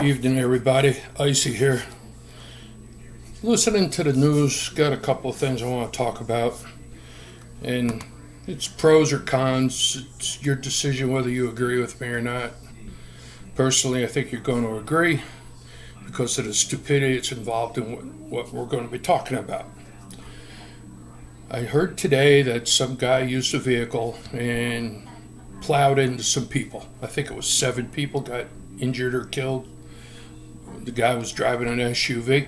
Evening, everybody. Icy here. Listening to the news, got a couple of things I want to talk about. And it's pros or cons. It's your decision whether you agree with me or not. Personally, I think you're going to agree because of the stupidity that's involved in what we're going to be talking about. I heard today that some guy used a vehicle and plowed into some people. I think it was 7 people got injured or killed. The guy was driving an SUV.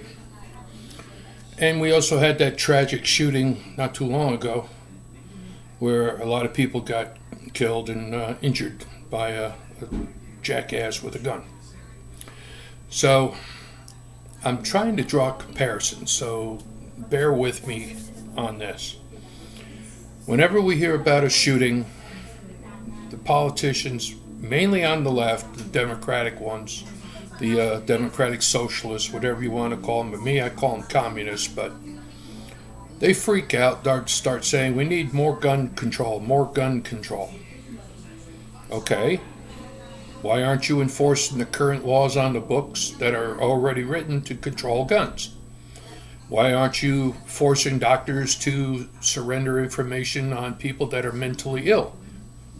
And we also had that tragic shooting not too long ago where a lot of people got killed and injured by a jackass with a gun. So I'm trying to draw comparisons, so bear with me on this. Whenever we hear about a shooting, the politicians, mainly on the left, the Democratic ones, the Democratic Socialists, whatever you want to call them, but me, I call them communists, but they freak out, start saying, we need more gun control, more gun control. Okay, why aren't you enforcing the current laws on the books that are already written to control guns? Why aren't you forcing doctors to surrender information on people that are mentally ill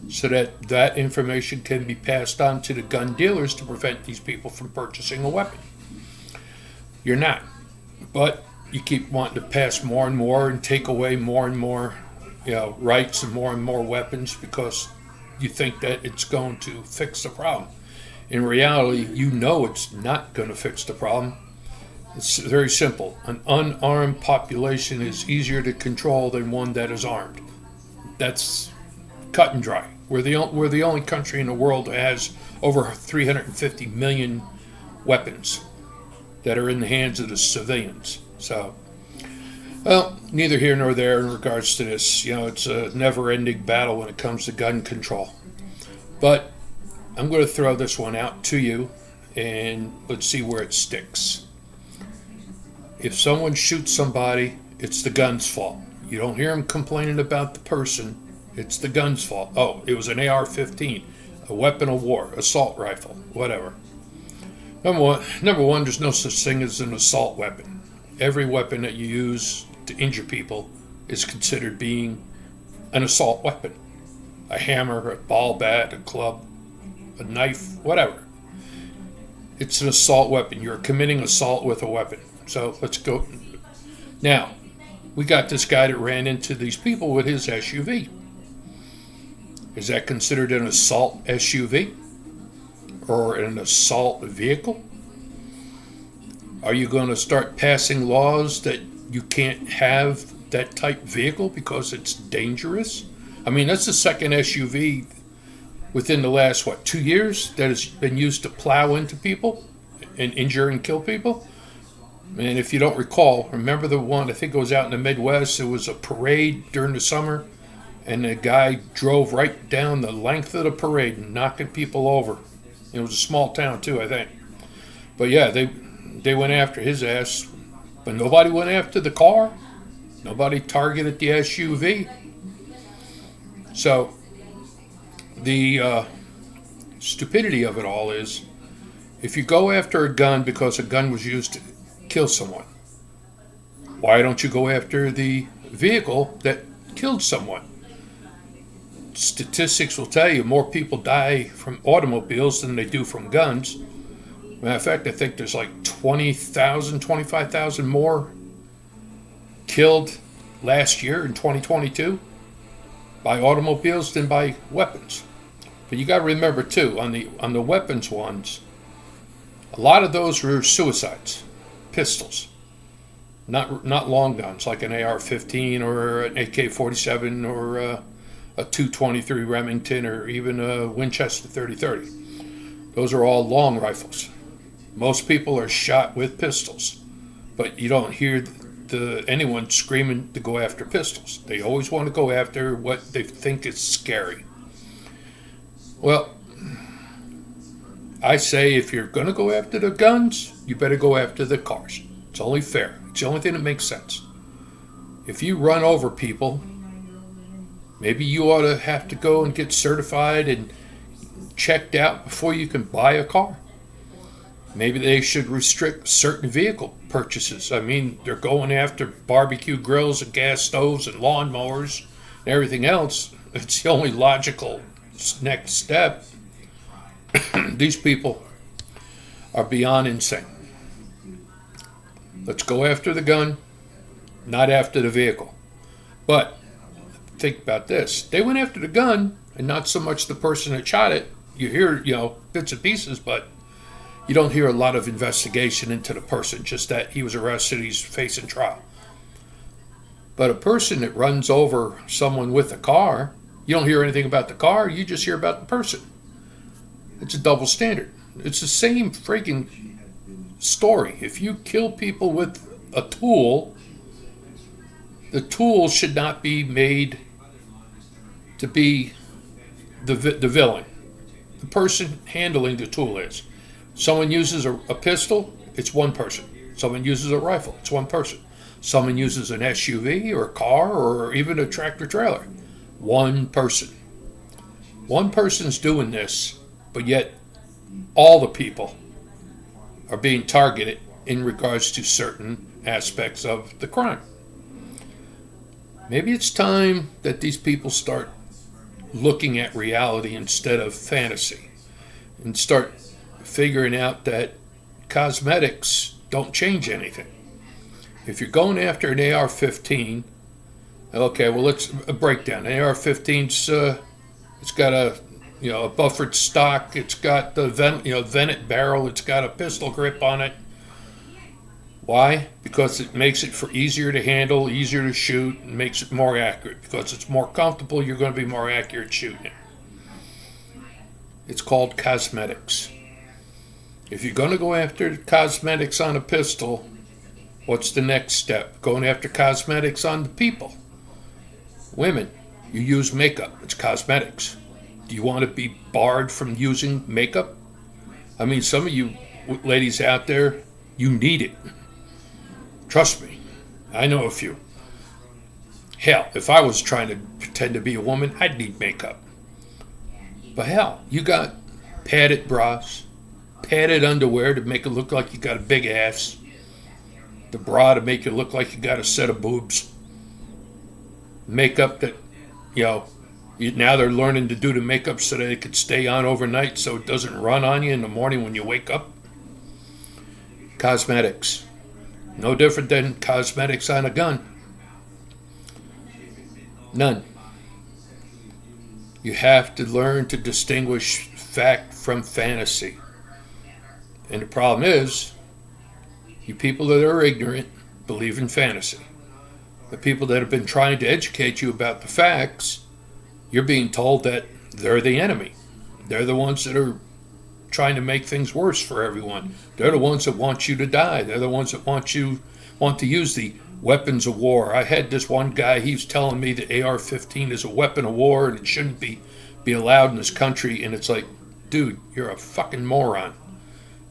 so that that information can be passed on to the gun dealers to prevent these people from purchasing a weapon? You're not. But you keep wanting to pass more and more and take away more and more, rights and more weapons because you think that it's going to fix the problem. In reality, you know it's not going to fix the problem. It's very simple. An unarmed population is easier to control than one that is armed. That's cut and dry. We're the only country in the world that has over 350 million weapons that are in the hands of the civilians. So, well, neither here nor there in regards to this. It's a never-ending battle when it comes to gun control. But I'm going to throw this one out to you, and let's see where it sticks. If someone shoots somebody, it's the gun's fault. You don't hear them complaining about the person. It's the gun's fault. Oh, it was an AR-15, a weapon of war, assault rifle, whatever. Number one, there's no such thing as an assault weapon. Every weapon that you use to injure people is considered being an assault weapon. A hammer, a ball bat, a club, a knife, whatever. It's an assault weapon. You're committing assault with a weapon. So let's go. Now, we got this guy that ran into these people with his SUV. Is that considered an assault SUV or an assault vehicle? Are you going to start passing laws that you can't have that type vehicle because it's dangerous? I mean, that's the second SUV within the last, 2 years that has been used to plow into people and injure and kill people? And if you don't recall, remember the one, I think it was out in the Midwest, it was a parade during the summer, and the guy drove right down the length of the parade, knocking people over. It was a small town too, I think. But yeah, they went after his ass, but nobody went after the car. Nobody targeted the SUV. So the stupidity of it all is, if you go after a gun because a gun was used to kill someone, why don't you go after the vehicle that killed someone? Statistics will tell you more people die from automobiles than they do from guns. Matter of fact, I think there's like 20,000, 25,000 more killed last year in 2022 by automobiles than by weapons. But you got to remember too, on the weapons ones, a lot of those were suicides, pistols, not long guns like an AR-15 or an AK-47 or a 223 Remington or even a Winchester 30-30. Those are all long rifles. Most people are shot with pistols, but you don't hear anyone screaming to go after pistols. They always want to go after what they think is scary. Well, I say if you're going to go after the guns, you better go after the cars. It's only fair. It's the only thing that makes sense. If you run over people, maybe you ought to have to go and get certified and checked out before you can buy a car. Maybe they should restrict certain vehicle purchases. I mean, they're going after barbecue grills and gas stoves and lawnmowers and everything else. It's the only logical next step. These people are beyond insane. Let's go after the gun, not after the vehicle. But think about this. They went after the gun and not so much the person that shot it. You hear, bits and pieces, but you don't hear a lot of investigation into the person, just that he was arrested, he's facing trial. But a person that runs over someone with a car, you don't hear anything about the car, you just hear about the person. It's a double standard. It's the same freaking story. If you kill people with a tool, the tool should not be made to be the villain. The person handling the tool is. Someone uses a pistol, it's one person. Someone uses a rifle, it's one person. Someone uses an SUV or a car or even a tractor trailer, one person. One person's doing this, but yet all the people are being targeted in regards to certain aspects of the crime. Maybe it's time that these people start looking at reality instead of fantasy and start figuring out that cosmetics don't change anything. If you're going after an AR-15, okay, well, let's break down. An AR-15's it's got a buffered stock. It's got the vented barrel. It's got a pistol grip on it. Why? Because it makes it easier to handle, easier to shoot, and makes it more accurate. Because it's more comfortable, you're going to be more accurate shooting it. It's called cosmetics. If you're going to go after cosmetics on a pistol, what's the next step? Going after cosmetics on the people. Women, you use makeup. It's cosmetics. Do you want to be barred from using makeup? I mean, some of you ladies out there, you need it. Trust me, I know a few. Hell, if I was trying to pretend to be a woman, I'd need makeup. But hell, you got padded bras, padded underwear to make it look like you got a big ass, the bra to make it look like you got a set of boobs, makeup that, now they're learning to do the makeup so that it could stay on overnight so it doesn't run on you in the morning when you wake up. Cosmetics. No different than cosmetics on a gun. None. You have to learn to distinguish fact from fantasy. And the problem is, you people that are ignorant believe in fantasy. The people that have been trying to educate you about the facts, you're being told that they're the enemy. They're the ones that are trying to make things worse for everyone. They're the ones that want you to die. They're the ones that want to use the weapons of war. I had this one guy, he was telling me that AR-15 is a weapon of war and it shouldn't be allowed in this country. And it's like, dude, you're a fucking moron.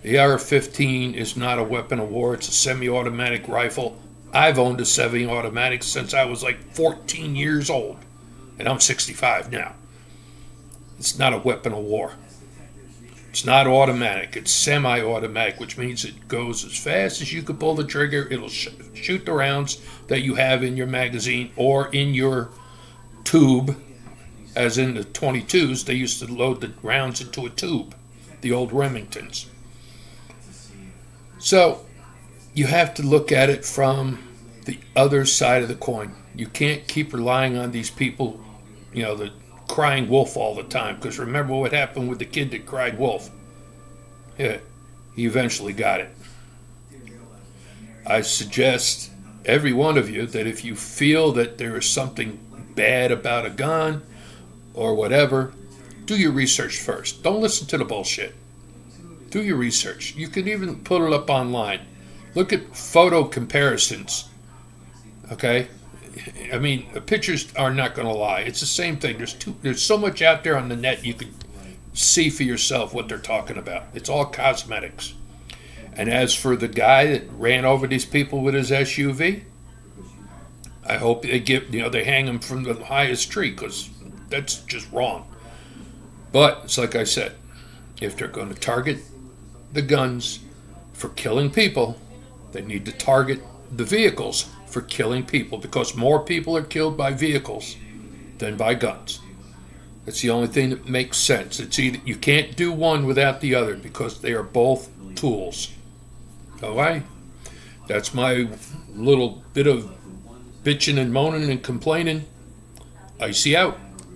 The AR-15 is not a weapon of war. It's a semi-automatic rifle. I've owned a semi-automatic since I was like 14 years old. And I'm 65 now. It's not a weapon of war. It's not automatic. It's semi-automatic, which means it goes as fast as you can pull the trigger. It'll shoot the rounds that you have in your magazine or in your tube. As in the 22s, they used to load the rounds into a tube, the old Remingtons. So you have to look at it from the other side of the coin. You can't keep relying on these people, the crying wolf all the time, because remember what happened with the kid that cried wolf. Yeah, he eventually got it. I suggest every one of you that if you feel that there is something bad about a gun or whatever, do your research first. Don't listen to the bullshit. Do your research. You can even put it up online. Look at photo comparisons. Okay? I mean, pictures are not going to lie. It's the same thing. There's so much out there on the net you can see for yourself what they're talking about. It's all cosmetics. And as for the guy that ran over these people with his SUV, I hope they hang him from the highest tree, because that's just wrong. But it's like I said, if they're going to target the guns, for killing people, they need to target the vehicles for killing people, because more people are killed by vehicles than by guns. It's the only thing that makes sense. It's either, you can't do one without the other, because they are both tools. Okay? That's my little bit of bitching and moaning and complaining. Icy out.